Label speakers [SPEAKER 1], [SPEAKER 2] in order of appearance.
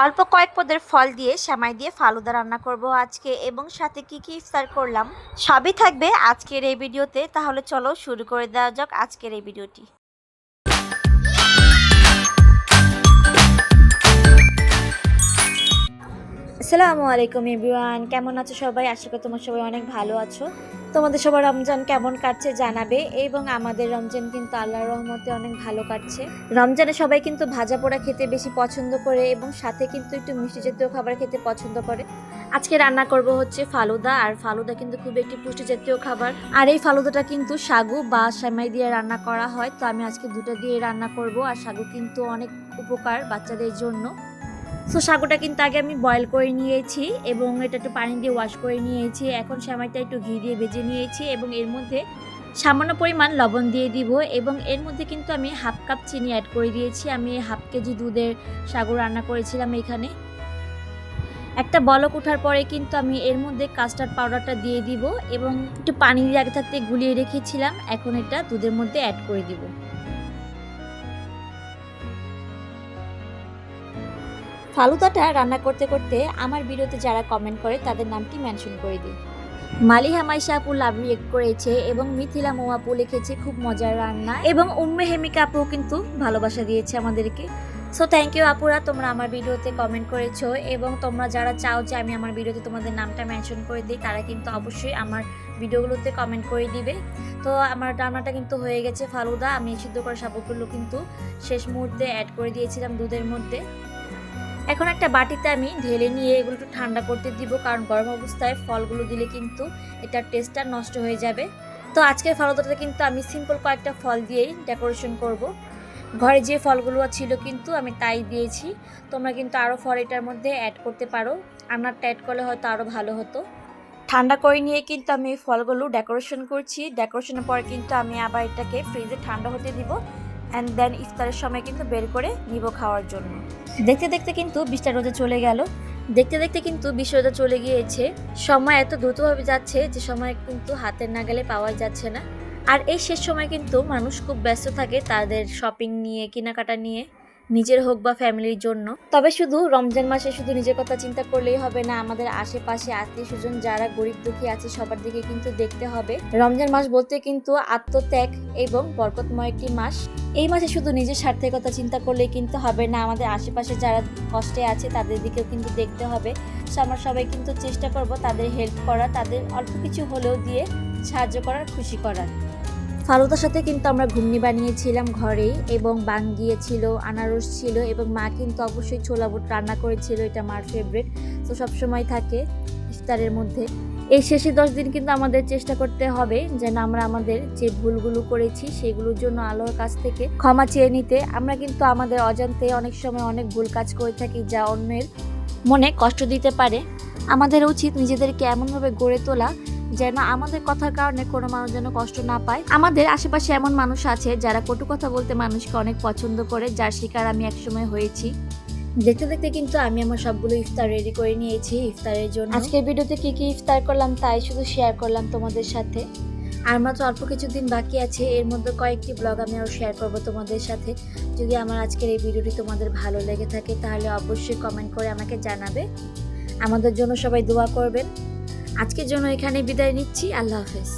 [SPEAKER 1] অল্প কয়েক পদের ফল দিয়ে সেমাই দিয়ে ফালুদা রান্না করব আজকে, এবং সাথে কি কি ইফতার করলাম সবই থাকবে আজকের এই ভিডিওতে। তাহলে চলো শুরু করে দেওয়া যাক আজকের এই ভিডিওটি। আসসালামু আলাইকুম এভরিওয়ান, কেমন আছো সবাই? আশা করি তোমরা সবাই অনেক ভালো আছো। তোমাদের সবার রমজান কেমন কাটছে জানাবে, এবং আমাদের রমজান কিন্তু আল্লাহর রহমতে অনেক ভালো কাটছে। রমজানে সবাই কিন্তু ভাজা পোড়া খেতে বেশি পছন্দ করে, এবং সাথে কিন্তু একটু মিষ্টি জাতীয় খাবার খেতে পছন্দ করে। আজকে রান্না করব হচ্ছে ফালুদা, আর ফালুদা কিন্তু খুব একটি পুষ্টি জাতীয় খাবার। আর এই ফালুদাটা কিন্তু সাগু বা সেমাই দিয়ে রান্না করা হয়, তো আমি আজকে দুটো দিয়ে রান্না করব। আর সাগু কিন্তু অনেক উপকার বাচ্চাদের জন্য। সো সাগুটা কিন্তু আগে আমি বয়েল করে নিয়েছি, এবং এটা একটু পানি দিয়ে ওয়াশ করে নিয়েছি। এখন সেমাইটা একটু ঘি দিয়ে ভেজে নিয়েছি, এবং এর মধ্যে সামান্য পরিমাণ লবণ দিয়ে দিব, এবং এর মধ্যে কিন্তু আমি হাফ কাপ চিনি অ্যাড করে দিয়েছি। আমি হাফ কেজি দুধের সাগু রান্না করেছিলাম এখানে। একটা বলক ওঠার পরে কিন্তু আমি এর মধ্যে কাস্টার্ড পাউডারটা দিয়ে দিব, এবং একটু পানি দিয়ে আগে থাকতে গুলিয়ে রেখেছিলাম। এখন এটা দুধের মধ্যে অ্যাড করে দিব। ফালুদাটা রান্না করতে করতে আমার ভিডিওতে যারা কমেন্ট করে তাদের নামটি মেনশন করে দিই। মালিহা মাইশা আপু লাভ রিয়েক্ট করেছে, এবং মিথিলা মৌ আপু লিখেছে খুব মজার রান্না, এবং উম্মে হেমিকা আপু কিন্তু ভালোবাসা দিয়েছে আমাদেরকে। সো থ্যাংক ইউ আপুরা, তোমরা আমার ভিডিওতে কমেন্ট করেছো, এবং তোমরা যারা চাও যে আমি আমার ভিডিওতে তোমাদের নামটা মেনশন করে দিই তারা কিন্তু অবশ্যই আমার ভিডিওগুলোতে কমেন্ট করে দিবে। তো আমার রান্নাটা কিন্তু হয়ে গেছে ফালুদা। আমি সিদ্ধ করা সাবুগুলো কিন্তু শেষ মুহূর্তে অ্যাড করে দিয়েছিলাম দুধের মধ্যে। এখন একটা বাটিতে আমি ঢেলে নিয়ে এগুলো একটু ঠান্ডা করতে দিব, কারণ গরম অবস্থায় ফলগুলো দিলে কিন্তু এটার টেস্টটা নষ্ট হয়ে যাবে। তো আজকের ফালুদাটা কিন্তু আমি সিম্পল কয়েকটা ফল দিয়েই ডেকোরেশন করব। ঘরে যে ফলগুলো ছিল কিন্তু আমি তাই দিয়েছি। তোমরা কিন্তু আরও ফল এটার মধ্যে অ্যাড করতে পারো, আনারটা অ্যাড করলে হয়তো আরও ভালো হতো। ঠান্ডা করে নিয়ে কিন্তু আমি এই ফলগুলো ডেকোরেশন করছি। ডেকোরেশনের পরে কিন্তু আমি আবার এটাকে ফ্রিজে ঠান্ডা হতে দিব, অ্যান্ড দেন ইফতারের সময় কিন্তু বের করে নিব খাওয়ার জন্য। দেখতে দেখতে কিন্তু 20টা রোজা চলে গেল। দেখতে দেখতে কিন্তু 20 রোজা চলে গিয়েছে। সময় এত দ্রুতভাবে যাচ্ছে যে সময় কিন্তু হাতের নাগালে পাওয়া যাচ্ছে না। আর এই শেষ সময় কিন্তু মানুষ খুব ব্যস্ত থাকে তাদের শপিং নিয়ে, কেনাকাটা নিয়ে, নিজের হোক বা ফ্যামিলির জন্য। তবে শুধু রমজান মাসে শুধু নিজের কথা চিন্তা করলেই হবে না, আমাদের আশেপাশে আত্মীয় স্বজন যারা গরিব দুঃখী আছে সবার দিকে কিন্তু দেখতে হবে। রমজান মাস বলতে কিন্তু আত্মত্যাগ এবং বরকতময় একটি মাস। এই মাসে শুধু নিজের স্বার্থের কথা চিন্তা করলেই কিন্তু হবে না, আমাদের আশেপাশে যারা কষ্টে আছে তাদের দিকেও কিন্তু দেখতে হবে। আমরা সবাই কিন্তু চেষ্টা করব তাদের হেল্প করা, তাদের অল্প কিছু হলেও দিয়ে সাহায্য করার, খুশি করার। ফালুদার সাথে কিন্তু আমরা ঘুগনি বানিয়েছিলাম ঘরেই, এবং বাঙ্গিয়ে ছিল, আনারস ছিল, এবং মা কিন্তু অবশ্যই ছোলা বুট রান্না করেছিল, এটা মার ফেভারিট। তো সবসময় থাকে ইফতারের মধ্যে। এই শেষে 10 দিন কিন্তু আমাদের চেষ্টা করতে হবে যেন আমরা আমাদের যে ভুলগুলো করেছি সেগুলোর জন্য আল্লাহর কাছ থেকে ক্ষমা চেয়ে নিতে। আমরা কিন্তু আমাদের অজান্তে অনেক সময় অনেক ভুল কাজ করে থাকি যা অন্যের মনে কষ্ট দিতে পারে। আমাদের উচিত নিজেদেরকে এমনভাবে গড়ে তোলা যেন আমাদের কথার কারণে কোনো মানুষ যেন কষ্ট না পায়। আমাদের আশেপাশে এমন মানুষ আছে যারা কটু কথা বলতে মানুষকে অনেক পছন্দ করে, যার শিকার আমি একসময় হয়েছি। দেখতে দেখতে কিন্তু আমি আমার সবগুলো ইফতার রেডি করে নিয়েছি ইফতারের জন্য। আজকের ভিডিওতে কি কি ইফতার করলাম তাই শুধু শেয়ার করলাম তোমাদের সাথে। আর মাত্র অল্প কিছুদিন বাকি আছে, এর মধ্যে কয়েকটি ব্লগ আমি আরও শেয়ার করবো তোমাদের সাথে। যদি আমার আজকের এই ভিডিওটি তোমাদের ভালো লেগে থাকে তাহলে অবশ্যই কমেন্ট করে আমাকে জানাবে। আমাদের জন্য সবাই দোয়া করবেন। আজকের জন্য এখানে বিদায় নিচ্ছি। আল্লাহ হাফেজ।